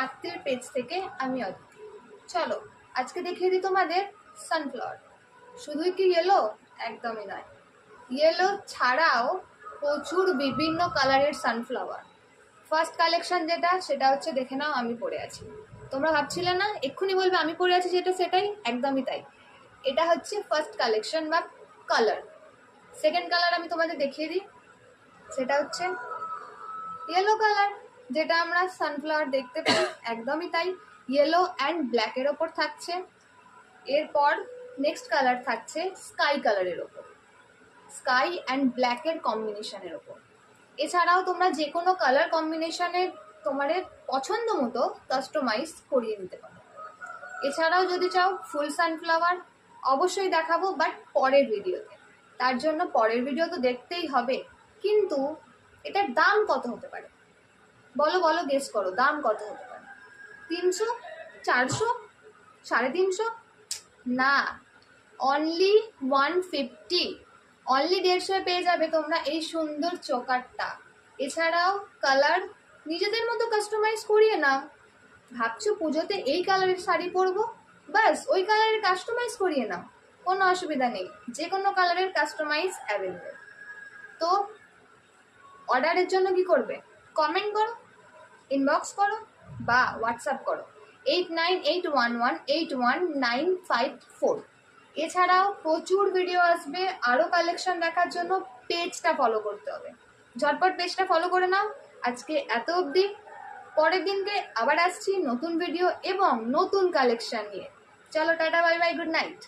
আত্মীয় পেজ থেকে আমি অদিতি। চলো আজকে দেখিয়ে দিই তোমাদের সানফ্লাওয়ার। শুধুই কি ইয়েলো? একদমই নয়, ইয়েলো ছাড়াও প্রচুর বিভিন্ন কালারের সানফ্লাওয়ার। ফার্স্ট কালেকশন যেটা, সেটা হচ্ছে দেখে নাও, আমি পরে আছি। তোমরা ভাবছিলে না এক্ষুনি বলবে আমি পরে আছি যেটা সেটাই? একদমই তাই। এটা হচ্ছে ফার্স্ট কালেকশন বা কালার। সেকেন্ড কালার আমি তোমাদের দেখিয়ে দিই, সেটা হচ্ছে ইয়েলো কালার, যেটা আমরা সানফ্লাওয়ার দেখতে পাই। একদমই তাই, ইয়েলো অ্যান্ড ব্ল্যাকের ওপর থাকছে। এরপর নেক্সট কালার থাকছে স্কাই কালারের ওপর, স্কাই অ্যান্ড ব্ল্যাকের কম্বিনেশনের ওপর। এছাড়াও তোমরা যে কোনো কালার কম্বিনেশনের তোমাদের পছন্দ মতো কাস্টমাইজ করিয়ে নিতে পারো। এছাড়াও যদি চাও ফুল সানফ্লাওয়ার অবশ্যই দেখাবো, বাট পরের ভিডিওতে। তার জন্য পরের ভিডিও তো দেখতেই হবে, কিন্তু এটার দাম কত হতে পারে বলো বলো, গেস করো দাম কত হতে পারে? 300, 400, 350? না, অনলি 150, অনলি 150 পেয়ে যাবে তোমরা এই সুন্দর চোকারটা। এছাড়াও কালার নিজেদের মতো কাস্টমাইজ করিয়ে নাও। ভাবছো পুজোতে এই কালারের শাড়ি পরবো, বাস ওই কালারের কাস্টমাইজ করিয়ে নাও, কোনো অসুবিধা নেই, যে কোনো কালারের কাস্টমাইজ অ্যাভেলেবেল। তো অর্ডারের জন্য কি করবে? কমেন্ট করো, ইনবক্স করো বা হোয়াটসঅ্যাপ করো 8981181954। এছাড়াও প্রচুর ভিডিও আসবে, আরও কালেকশন দেখার জন্য পেজটা ফলো করতে হবে। ঝটপট পেজটা ফলো করে নাও। আজকে এত অবধি, পরের দিনকে আবার আসছি নতুন ভিডিও এবং নতুন কালেকশন নিয়ে। চলো tata, bye bye, good night.